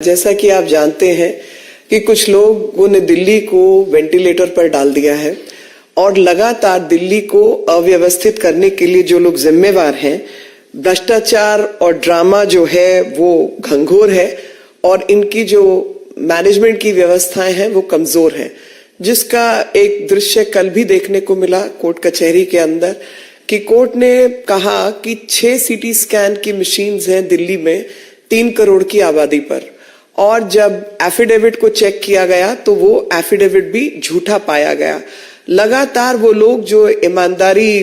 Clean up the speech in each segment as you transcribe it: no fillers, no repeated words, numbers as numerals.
जैसा कि आप जानते हैं कि कुछ लोगों ने दिल्ली को वेंटिलेटर पर डाल दिया है और लगातार दिल्ली को अव्यवस्थित करने के लिए जो लोग जिम्मेवार हैं, भ्रष्टाचार और ड्रामा जो है वो घंघोर है और इनकी जो मैनेजमेंट की व्यवस्थाएं हैं वो कमजोर हैं, जिसका एक दृश्य कल भी देखने को मिला कोर्ट कचहरी के अंदर कि कोर्ट ने कहा कि 6 सीटी स्कैन की मशीन्स हैं दिल्ली में 3 करोड़ की आबादी पर, और जब एफिडेविट को चेक किया गया तो वो एफिडेविट भी झूठा पाया गया। लगातार वो लोग जो ईमानदारी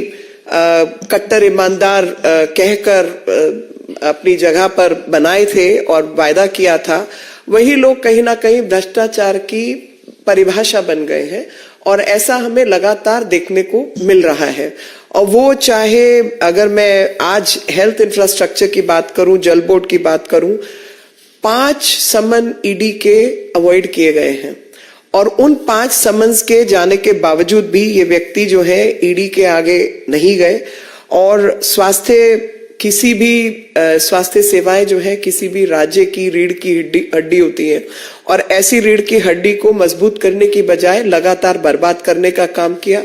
कट्टर ईमानदार कहकर अपनी जगह पर बनाए थे और वायदा किया था, वही लोग कहीं ना कहीं भ्रष्टाचार की परिभाषा बन गए हैं और ऐसा हमें लगातार देखने को मिल रहा है। और वो चाहे अगर मैं आज हेल्थ इंफ्रास्ट्रक्चर की बात करूं, जल बोर्ड की बात करूं, 5 समन ईडी के अवॉइड किए गए हैं और उन 5 समन्स के जाने के बावजूद भी ये व्यक्ति जो है ईडी के आगे नहीं गए और किसी भी स्वास्थ्य सेवाएं जो है किसी भी राज्य की रीढ़ की हड्डी होती है और ऐसी रीढ़ की हड्डी को मजबूत करने की बजाय लगातार बर्बाद करने का काम किया।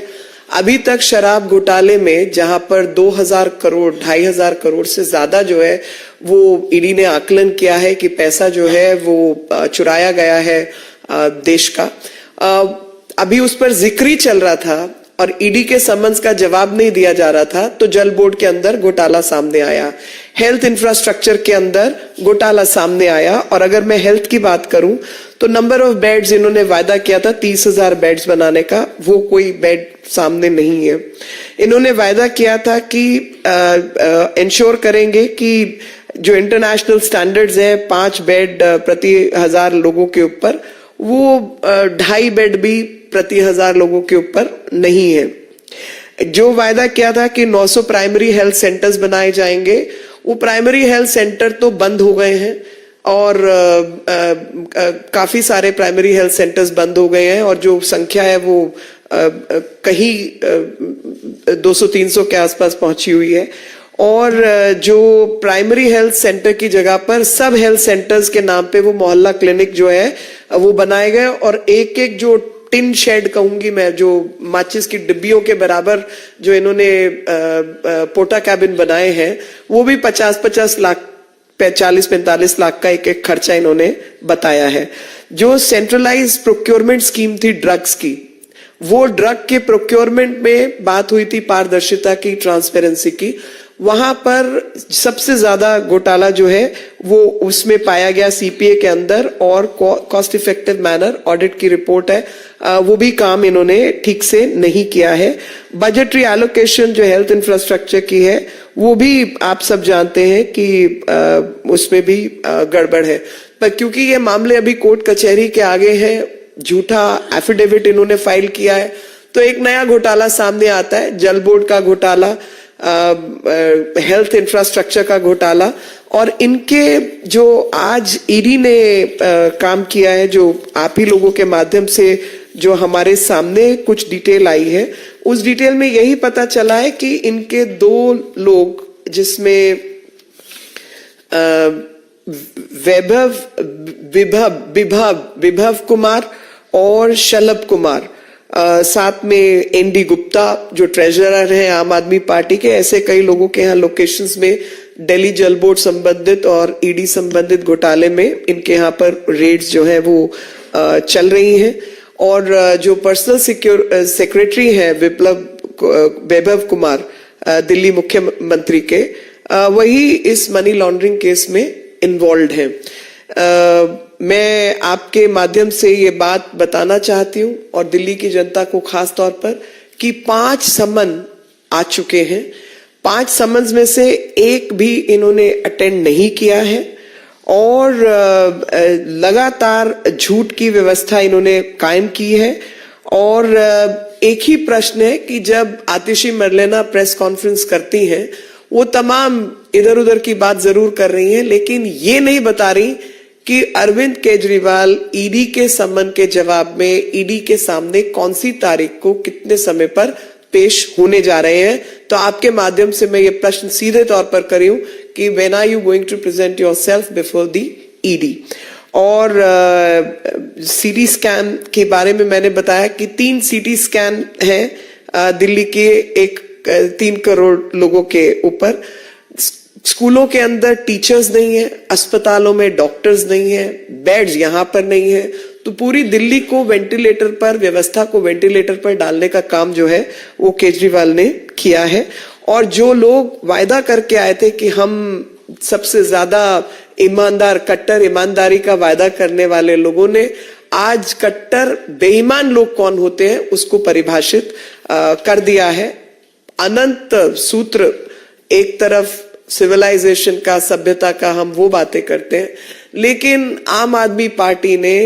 अभी तक शराब घोटाले में जहां पर 2000 करोड़ 2500 करोड़ से ज्यादा जो है वो ईडी ने आकलन किया है कि पैसा जो है वो चुराया गया है देश का, अभी उस पर जिक्र ही चल रहा था और ईडी के समन्स का जवाब नहीं दिया जा रहा था तो जल बोर्ड के अंदर घोटाला सामने आया, हेल्थ इंफ्रास्ट्रक्चर के अंदर घोटाला सामने आया। और अगर मैं हेल्थ की बात करूं तो नंबर ऑफ बेड्स इन्होंने वायदा किया था 30,000 बेड्स बनाने का, वो कोई बेड सामने नहीं है। इन्होंने वायदा किया था कि इंश्योर करेंगे कि जो इंटरनेशनल स्टैंडर्ड्स है 5 बेड प्रति 1000 लोगों के ऊपर, वो 2.5 बेड भी प्रति 1000 लोगों के ऊपर नहीं है। जो वायदा किया था कि 900 प्राइमरी हेल्थ सेंटर्स बनाए जाएंगे, वो प्राइमरी हेल्थ सेंटर तो बंद हो गए हैं और काफी सारे प्राइमरी हेल्थ सेंटर्स बंद हो गए हैं और जो संख्या है वो कहीं 200-300 के आसपास पहुंची हुई है। और जो प्राइमरी हेल्थ सेंटर की जगह पर सब हेल्थ सेंटर्स के नाम पे वो मोहल्ला क्लिनिक जो है वो बनाए गए और एक जो टिन शेड कहूंगी मैं, जो माचिस की डिब्बियों के बराबर जो इन्होंने पोटा कैबिन बनाए हैं, वो भी 50-50 लाख 40-45 लाख का एक खर्चा इन्होंने बताया है। जो सेंट्रलाइज प्रोक्योरमेंट स्कीम थी ड्रग्स की, वो ड्रग के प्रोक्योरमेंट में बात हुई थी पारदर्शिता की, ट्रांसपेरेंसी की, वहां पर सबसे ज्यादा घोटाला जो है वो उसमें पाया गया सीपीए के अंदर और कॉस्ट इफेक्टिव मैनर ऑडिट की रिपोर्ट है वो भी काम इन्होंने ठीक से नहीं किया है। बजटरी एलोकेशन जो हेल्थ इंफ्रास्ट्रक्चर की है वो भी आप सब जानते हैं कि उसमें भी गड़बड़ है, पर क्योंकि ये मामले अभी कोर्ट कचहरी के आगे हैं, झूठा एफिडेविट इन्होंने फाइल किया है, तो एक नया घोटाला सामने आता है, जल बोर्ड का घोटाला, हेल्थ इंफ्रास्ट्रक्चर का घोटाला। और इनके जो आज ईडी ने काम किया है, जो आप ही लोगों के माध्यम से जो हमारे सामने कुछ डिटेल आई है, उस डिटेल में यही पता चला है कि इनके 2 लोग जिसमें विभव कुमार और शलभ कुमार, साथ में एनडी गुप्ता जो ट्रेजरर हैं आम आदमी पार्टी के, ऐसे कई लोगों के यहाँ लोकेशंस में दिल्ली जल बोर्ड संबंधित और ईडी संबंधित घोटाले में इनके यहाँ पर रेड्स जो है वो चल रही हैं। और जो पर्सनल सेक्रेटरी हैं वैभव कुमार दिल्ली मुख्यमंत्री के, वही इस मनी लॉन्ड्रिंग केस में इन्वॉल्व हैं। मैं आपके माध्यम से ये बात बताना चाहती हूं और दिल्ली की जनता को खास तौर पर कि 5 समन आ चुके हैं। 5 समन्स में से एक भी इन्होंने अटेंड नहीं किया है और लगातार झूठ की व्यवस्था इन्होंने कायम की है। और एक ही प्रश्न है कि जब आतिशी मरलेना प्रेस कॉन्फ्रेंस करती हैं, वो तमाम इधर उधर की बात जरूर कर रही हैं, लेकिन ये नहीं बता रही कि अरविंद केजरीवाल ईडी के सम्मन के जवाब में ईडी के सामने कौन सी तारीख को कितने समय पर पेश होने जा रहे हैं। तो आपके माध्यम से मैं ये प्रश्न सीधे तौर पर कर रही हूं कि when are you going to present yourself before the ED. और सीटी स्कैन के बारे में मैंने बताया कि 3 सीटी स्कैन हैं दिल्ली के 3 करोड़ लोगों के ऊपर। स्कूलों के अंदर टीचर्स नहीं है, अस्पतालों में डॉक्टर्स नहीं है, बेड्स यहां पर नहीं है, तो पूरी दिल्ली को वेंटिलेटर पर, व्यवस्था को वेंटिलेटर पर डालने का काम जो है वो केजरीवाल ने किया है। और जो लोग वायदा करके आए थे कि हम सबसे ज्यादा ईमानदार, कट्टर ईमानदारी का वायदा करने वाले लोगों ने आज कट्टर बेईमान लोग कौन होते हैं उसको परिभाषित कर दिया है। अनंत सूत्र, एक तरफ सिविलाइजेशन का, सभ्यता का, हम वो बातें करते हैं, लेकिन आम आदमी पार्टी ने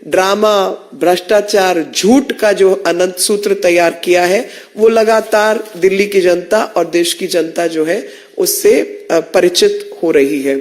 ड्रामा, भ्रष्टाचार, झूठ का जो अनंत सूत्र तैयार किया है वो लगातार दिल्ली की जनता और देश की जनता जो है उससे परिचित हो रही है।